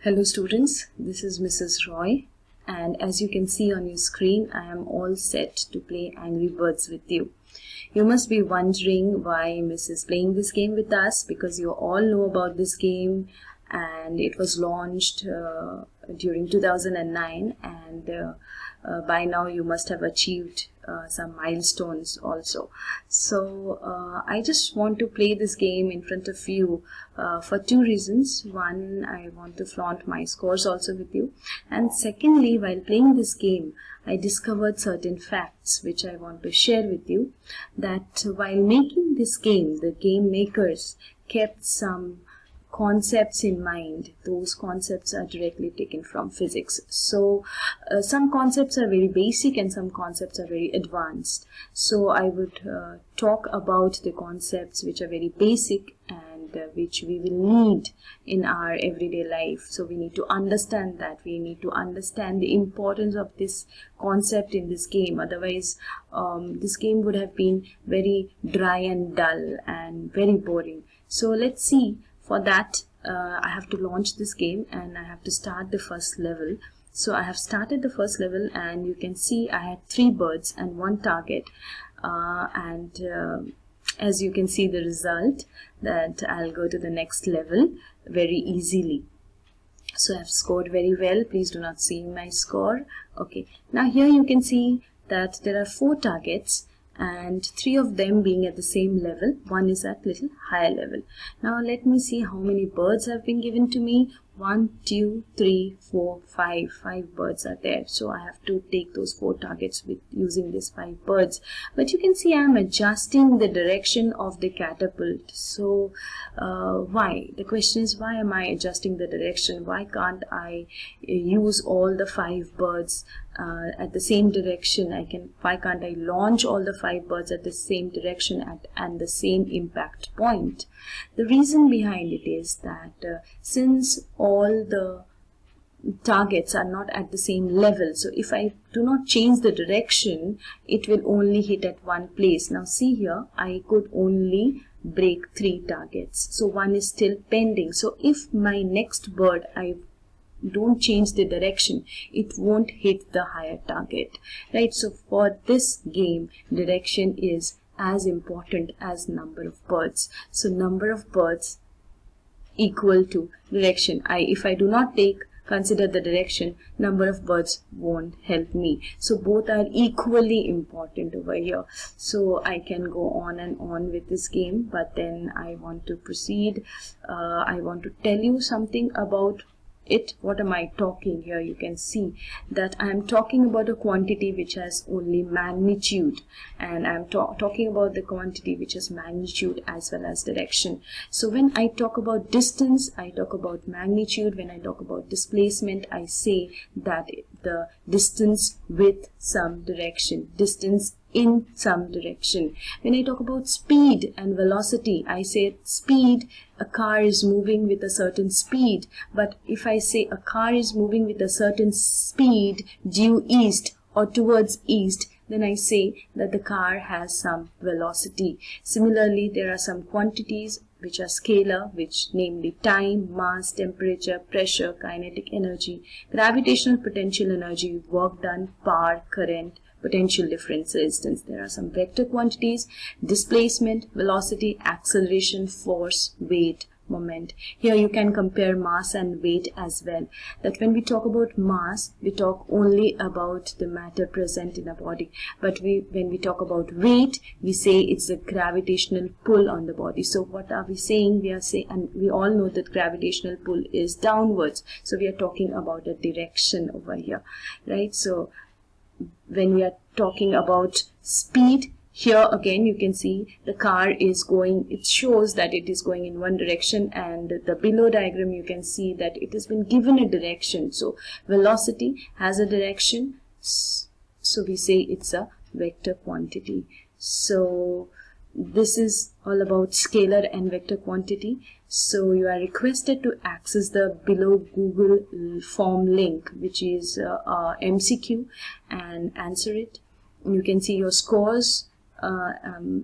Hello students, this is Mrs. Roy, and as you can see on your screen, I am all set to play Angry Birds with you. You must be wondering why Miss is playing this game with us, because you all know about this game and it was launched during 2009, and by now you must have achieved some milestones also. So I just want to play this game in front of you for two reasons. One, I want to flaunt my scores also with you, and secondly, while playing this game I discovered certain facts which I want to share with you, that while making this game, the game makers kept some concepts in mind. Those concepts are directly taken from physics. So some concepts are very basic and some concepts are very advanced. So I would talk about the concepts which are very basic and which we will need in our everyday life. So we need to understand that. We need to understand the importance of this concept in this game. Otherwise, this game would have been very dry and dull and very boring. So let's see. For that, I have to launch this game and I have to start the first level. So I have started the first level, and you can see I had 3 birds and 1 target, as you can see the result, that I'll go to the next level very easily. So I've scored very well. Please do not see my score. Okay, now here you can see that there are 4 targets and 3 of them being at the same level. 1 is at little higher level. Now let me see how many birds have been given to me. 1, 2, 3, 4, 5. 5 birds are there. So I have to take those 4 targets with using these 5 birds. But you can see I am adjusting the direction of the catapult. So why? The question is, why am I adjusting the direction? Why can't I use all the 5 birds at the same direction? Why can't I launch all the 5 birds at the same direction and the same impact point? The reason behind it is that since all the targets are not at the same level, so if I do not change the direction, it will only hit at one place. Now see here, I could only break 3 targets, so 1 is still pending. So if my next bird I don't change the direction, it won't hit the higher target, right? So for this game, direction is as important as number of birds. So number of birds equal to direction. If I do not consider the direction, number of birds won't help me. So both are equally important over here. So I can go on and on with this game, but then I want to proceed. I want to tell you something about it. What am I talking here? You can see that I am talking about a quantity which has only magnitude, and I am talking about the quantity which has magnitude as well as direction. So when I talk about distance, I talk about magnitude. When I talk about displacement, I say that the distance with some direction, distance in some direction. When I talk about speed and velocity, I say speed, a car is moving with a certain speed. But if I say a car is moving with a certain speed due east or towards east, then I say that the car has some velocity. Similarly, there are some quantities which are scalar, which namely time, mass, temperature, pressure, kinetic energy, gravitational potential energy, work done, power, current, potential difference, resistance. There are some vector quantities: displacement, velocity, acceleration, force, weight, moment. Here you can compare mass and weight as well. That when we talk about mass, we talk only about the matter present in a body. But when we talk about weight, we say it's the gravitational pull on the body. So what are we saying? We are saying, and we all know that gravitational pull is downwards. So we are talking about a direction over here, right? So when we are talking about speed, here again you can see the car is going, it shows that it is going in one direction, and the below diagram you can see that it has been given a direction. So velocity has a direction, so we say it's a vector quantity. So this is all about scalar and vector quantity. So you are requested to access the below Google form link, which is MCQ, and answer it. You can see your scores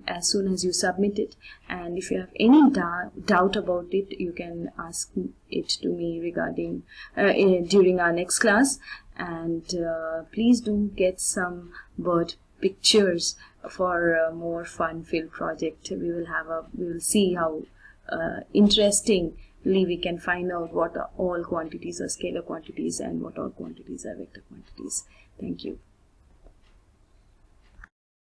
as soon as you submit it. And if you have any doubt about it, you can ask it to me regarding during our next class. And please do get some bird pictures for a more fun-filled project. We will see how interestingly we can find out what all quantities are scalar quantities and what all quantities are vector quantities. Thank you.